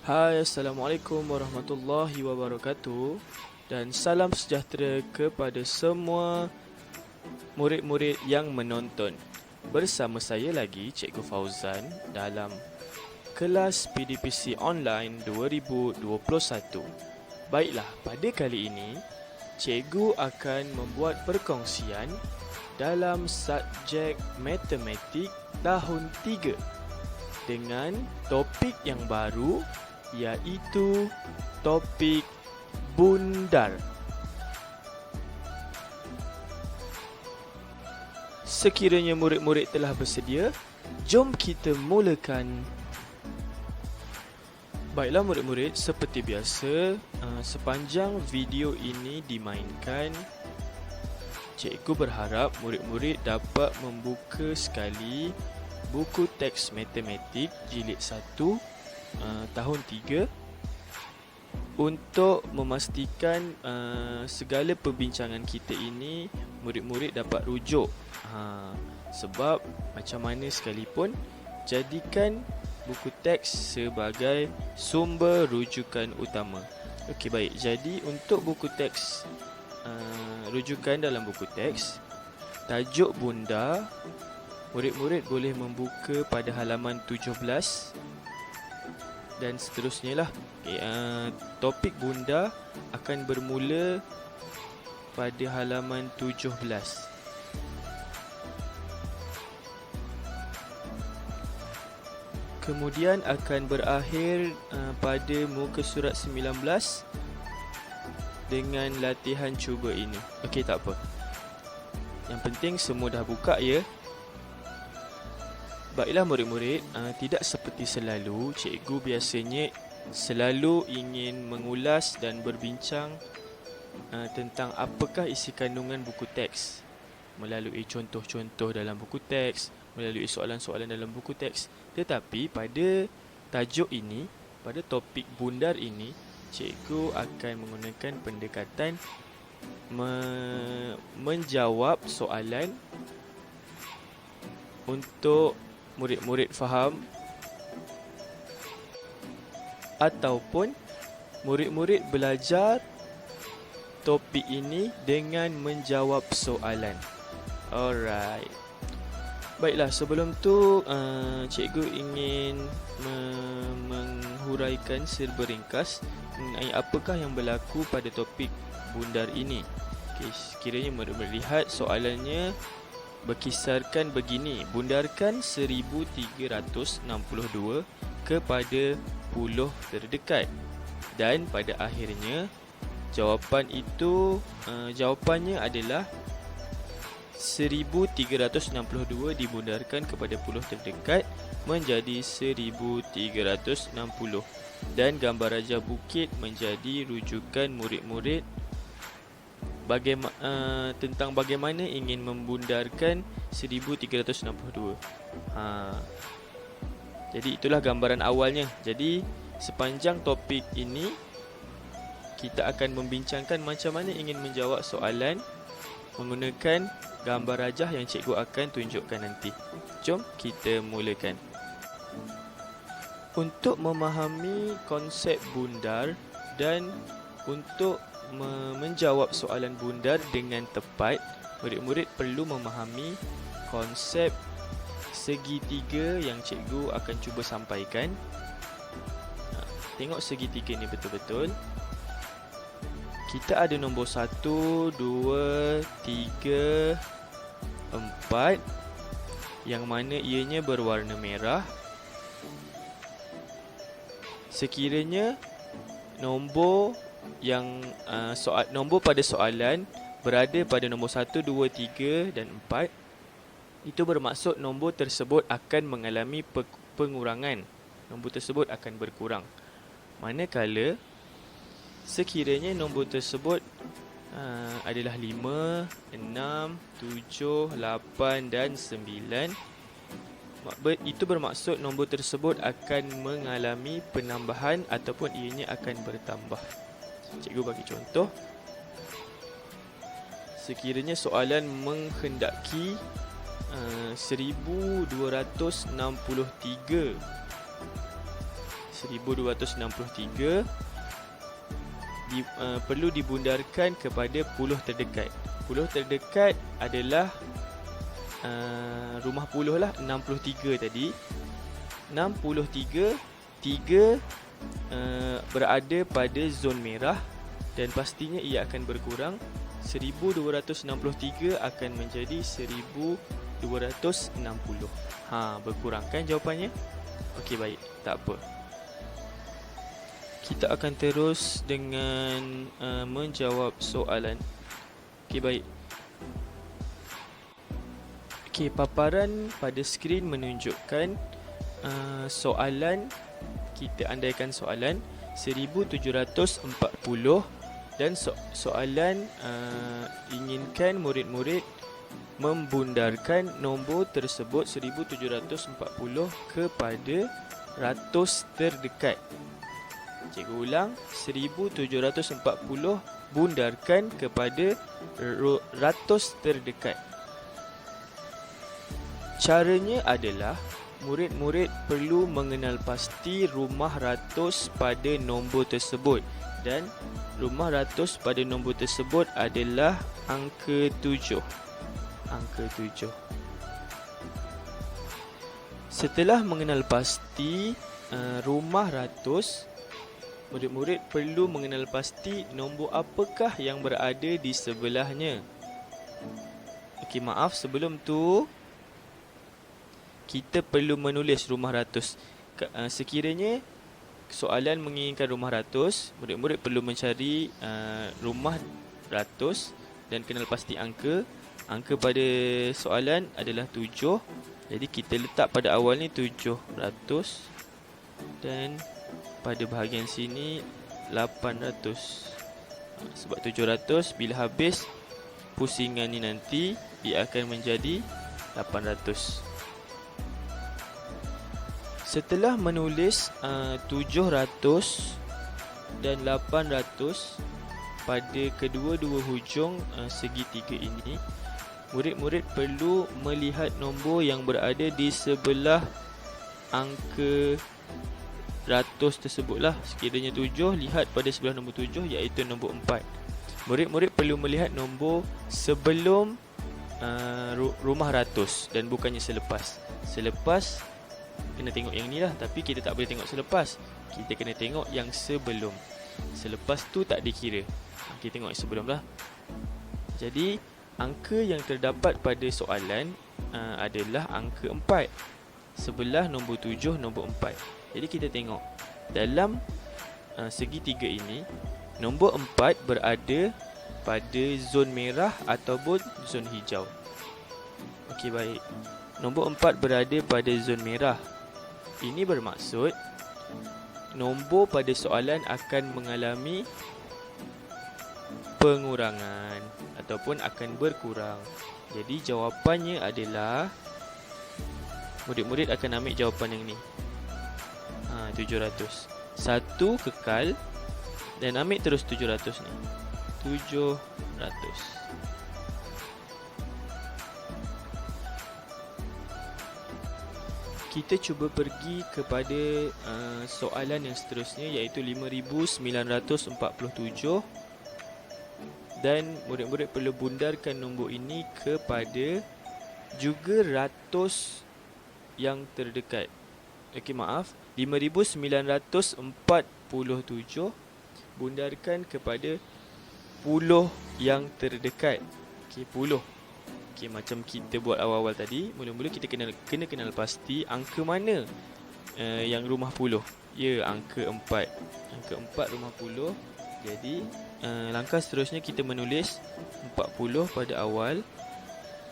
Hai, Assalamualaikum warahmatullahi wabarakatuh dan salam sejahtera kepada semua murid-murid yang menonton. Bersama saya lagi Cikgu Fauzan dalam kelas PDPC Online 2021. Baiklah, pada kali ini Cikgu akan membuat perkongsian dalam subjek Matematik tahun 3 dengan topik yang baru, iaitu topik bundar. Sekiranya murid-murid telah bersedia, jom kita mulakan. Baiklah murid-murid, seperti biasa, sepanjang video ini dimainkan, cikgu berharap murid-murid dapat membuka sekali buku teks matematik jilid 1 tahun 3 untuk memastikan segala perbincangan kita ini murid-murid dapat rujuk. Sebab macam mana sekalipun, jadikan buku teks sebagai sumber rujukan utama. Okey, baik. Jadi untuk buku teks, rujukan dalam buku teks, tajuk bundar, murid-murid boleh membuka pada halaman 17 dan seterusnya lah. Okay, topik bundar akan bermula pada halaman 17. Kemudian akan berakhir pada muka surat 19 dengan latihan cuba ini. Okey, tak apa. Yang penting semua dah buka ya. Baiklah murid-murid, tidak seperti selalu, cikgu biasanya selalu ingin mengulas dan berbincang tentang apakah isi kandungan buku teks melalui contoh-contoh dalam buku teks, melalui soalan-soalan dalam buku teks. Tetapi pada tajuk ini, pada topik bundar ini, cikgu akan menggunakan pendekatan menjawab soalan untuk murid-murid faham, ataupun murid-murid belajar topik ini dengan menjawab soalan. Alright. Baiklah, sebelum tu cikgu ingin menghuraikan serba ringkas mengenai apakah yang berlaku pada topik bundar ini. Okay, sekiranya murid-murid lihat soalannya berkisarkan begini: bundarkan 1362 kepada puluh terdekat, dan pada akhirnya jawapannya adalah 1362 dibundarkan kepada puluh terdekat menjadi 1360, dan gambar rajah bukit menjadi rujukan murid-murid tentang bagaimana ingin membundarkan 1362. Jadi itulah gambaran awalnya. Jadi sepanjang topik ini kita akan membincangkan macam mana ingin menjawab soalan menggunakan gambar rajah yang cikgu akan tunjukkan nanti. Jom kita mulakan. Untuk memahami konsep bundar dan untuk menjawab soalan bundar dengan tepat, murid-murid perlu memahami konsep segitiga yang cikgu akan cuba sampaikan. Tengok segitiga ni betul-betul. Kita ada nombor 1, 2, 3, 4 yang mana ianya berwarna merah. Sekiranya nombor pada soalan berada pada nombor 1, 2, 3 dan 4, itu bermaksud nombor tersebut akan mengalami pengurangan. Nombor tersebut akan berkurang. Manakala sekiranya nombor tersebut adalah 5, 6, 7, 8 dan 9, itu bermaksud nombor tersebut akan mengalami penambahan ataupun ianya akan bertambah. Cikgu bagi contoh. Sekiranya soalan menghendaki 1263 1263 perlu dibundarkan kepada puluh terdekat. Puluh terdekat adalah rumah puluh lah, 63 tadi. 63, 3 berada pada zon merah dan pastinya ia akan berkurang. 1263 akan menjadi 1260. Berkurang kan jawapannya? Okey, baik, tak apa. Kita akan terus dengan menjawab soalan. Okey, baik. Okey, paparan pada skrin menunjukkan soalan. Kita andaikan soalan 1740 dan soalan inginkan murid-murid membundarkan nombor tersebut 1740 kepada ratus terdekat. Cikgu ulang, 1740 bundarkan kepada ratus terdekat. Caranya adalah murid-murid perlu mengenal pasti rumah ratus pada nombor tersebut dan rumah ratus pada nombor tersebut adalah angka 7. Angka 7. Setelah mengenal pasti rumah ratus, murid-murid perlu mengenal pasti nombor apakah yang berada di sebelahnya. Okey, maaf, sebelum tu kita perlu menulis rumah ratus. Sekiranya soalan menginginkan rumah ratus, murid-murid perlu mencari rumah ratus dan kenal pasti angka. Angka pada soalan adalah 7. Jadi kita letak pada awal ni 700 dan pada bahagian sini 800. Sebab 700 bila habis pusingan ni nanti ia akan menjadi 800. Setelah menulis 700 dan 800 pada kedua-dua hujung segitiga ini, murid-murid perlu melihat nombor yang berada di sebelah angka ratus tersebutlah. Sekiranya 7, lihat pada sebelah nombor 7 iaitu nombor 4. Murid-murid perlu melihat nombor sebelum rumah ratus dan bukannya selepas. Selepas kena tengok yang ni lah, tapi kita tak boleh tengok selepas. Kita kena tengok yang sebelum. Selepas tu tak dikira. Kita tengok yang sebelum lah. Jadi angka yang terdapat pada soalan adalah angka 4 sebelah nombor 7, nombor 4. Jadi kita tengok dalam segitiga ini, nombor 4 berada pada zon merah ataupun zon hijau. Okey, baik. Nombor 4 berada pada zon merah. Ini bermaksud nombor pada soalan akan mengalami pengurangan ataupun akan berkurang. Jadi jawapannya adalah murid-murid akan ambil jawapan yang ni. 700. 1 kekal dan ambil terus 700 ni. 700. Kita cuba pergi kepada soalan yang seterusnya iaitu 5947 dan murid-murid perlu bundarkan nombor ini kepada juga ratus yang terdekat. Okey, maaf, 5947 bundarkan kepada puluh yang terdekat. Okey, puluh. Okey, macam kita buat awal-awal tadi, mula-mula kita kena kenal pasti angka mana yang rumah puluh. Ya, angka 4. Angka 4 rumah puluh. Jadi langkah seterusnya kita menulis 40 pada awal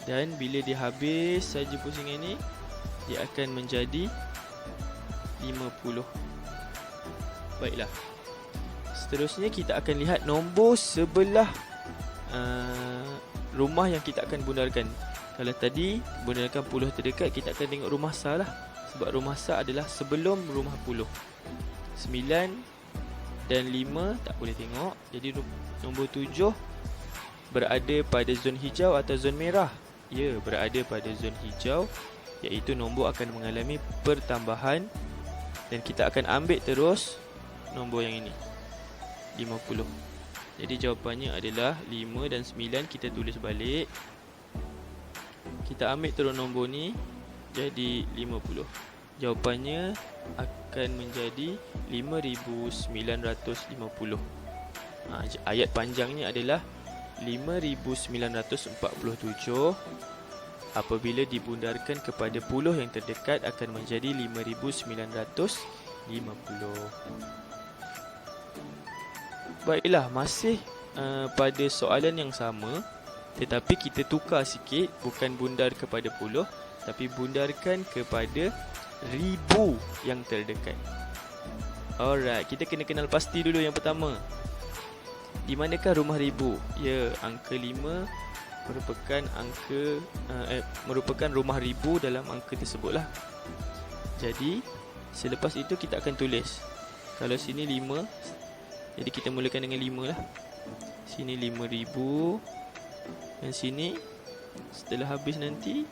dan bila dia habis saja pusingan ni, dia akan menjadi 50. Baiklah. Seterusnya kita akan lihat nombor sebelah rumah yang kita akan bundarkan. Kalau tadi bundarkan puluh terdekat, kita akan tengok rumah sah lah. Sebab rumah sah adalah sebelum rumah puluh. 9 dan 5 tak boleh tengok. Jadi nombor 7 berada pada zon hijau atau zon merah. Ya, berada pada zon hijau, iaitu nombor akan mengalami pertambahan Dan kita akan ambil terus nombor yang ini, 50. Jadi jawapannya adalah 5 dan 9 kita tulis balik. Kita ambil terus nombor ni, jadi 50. Jawapannya akan menjadi 5,950. Ayat panjangnya adalah 5,947. Apabila dibundarkan kepada puluh yang terdekat akan menjadi 5,950. Baiklah, masih pada soalan yang sama, tetapi kita tukar sikit. Bukan bundar kepada puluh, tapi bundarkan kepada ribu yang terdekat. Alright, kita kena kenal pasti dulu yang pertama. Di manakah rumah ribu? Ya, angka 5 merupakan rumah ribu dalam angka tersebutlah. Jadi selepas itu kita akan tulis, kalau sini 5, jadi kita mulakan dengan 5 lah. Sini 5,000, dan sini setelah habis nanti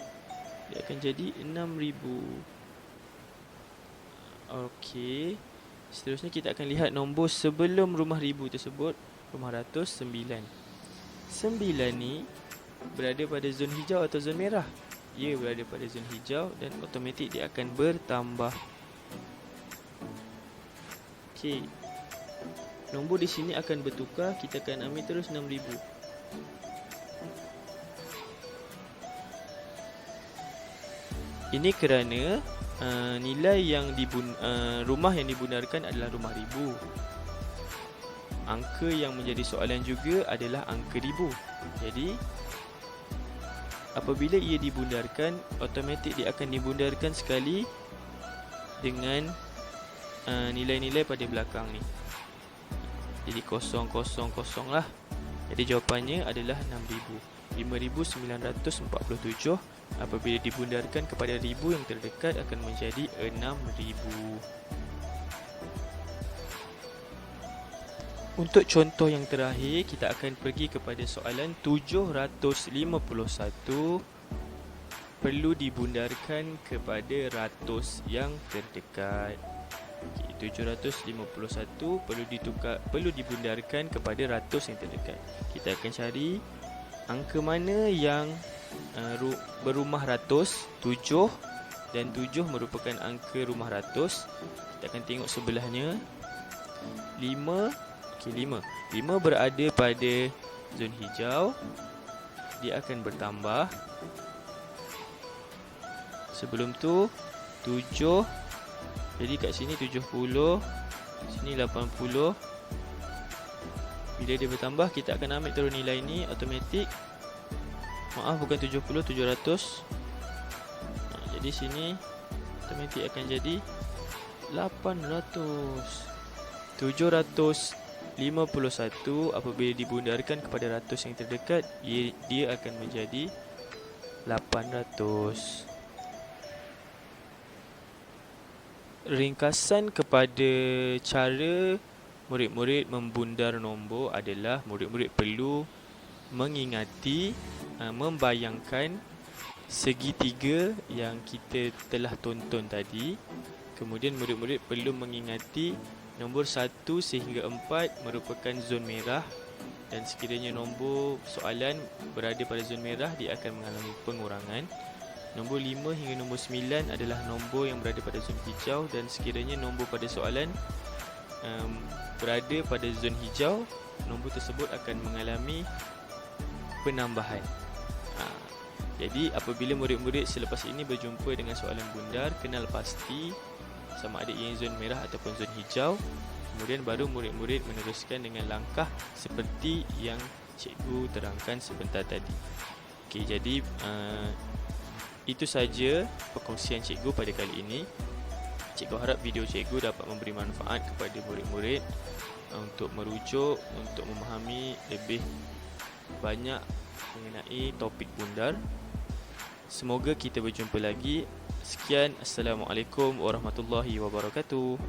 dia akan jadi 6,000. Okey, seterusnya kita akan lihat nombor sebelum rumah ribu tersebut, rumah ratus, 9. 9 ni berada pada zon hijau atau zon merah? Ia berada pada zon hijau dan automatik dia akan bertambah. Okey, nombor di sini akan bertukar. Kita akan ambil terus 6,000. Ini kerana nilai yang rumah yang dibundarkan adalah rumah ribu. Angka yang menjadi soalan juga adalah angka ribu. Jadi apabila ia dibundarkan, automatik dia akan dibundarkan sekali dengan nilai-nilai pada belakang ni. Jadi 000 lah. Jadi jawapannya adalah 6,000. 5,947 apabila dibundarkan kepada ribu yang terdekat akan menjadi 6,000. Untuk contoh yang terakhir, kita akan pergi kepada soalan 751 perlu dibundarkan kepada ratus yang terdekat. Okay, 751 perlu dibundarkan kepada ratus yang terdekat. Kita akan cari angka mana yang berumah ratus. 7 dan 7 merupakan angka rumah ratus. Kita akan tengok sebelahnya. 5 berada pada zon hijau. Dia akan bertambah. Sebelum tu 7. Jadi kat sini 70, sini 80. Bila dia bertambah, kita akan ambil terus nilai ni automatik. Bukan 70, 700. Jadi sini automatik akan jadi 800. 751 apabila dibundarkan kepada ratus yang terdekat, dia akan menjadi 800. Ringkasan kepada cara murid-murid membundar nombor adalah murid-murid perlu mengingati, membayangkan segitiga yang kita telah tonton tadi. Kemudian murid-murid perlu mengingati nombor 1 sehingga 4 merupakan zon merah, dan sekiranya nombor soalan berada pada zon merah, dia akan mengalami pengurangan. Nombor 5 hingga nombor 9 adalah nombor yang berada pada zon hijau, dan sekiranya nombor pada soalan berada pada zon hijau, nombor tersebut akan mengalami penambahan. Jadi apabila murid-murid selepas ini berjumpa dengan soalan bundar, kenal pasti sama ada ia zon merah ataupun zon hijau. Kemudian baru murid-murid meneruskan dengan langkah seperti yang cikgu terangkan sebentar tadi. Okey, jadi itu saja perkongsian cikgu pada kali ini. Cikgu harap video cikgu dapat memberi manfaat kepada murid-murid untuk merujuk, untuk memahami lebih banyak mengenai topik bundar. Semoga kita berjumpa lagi. Sekian, Assalamualaikum warahmatullahi wabarakatuh.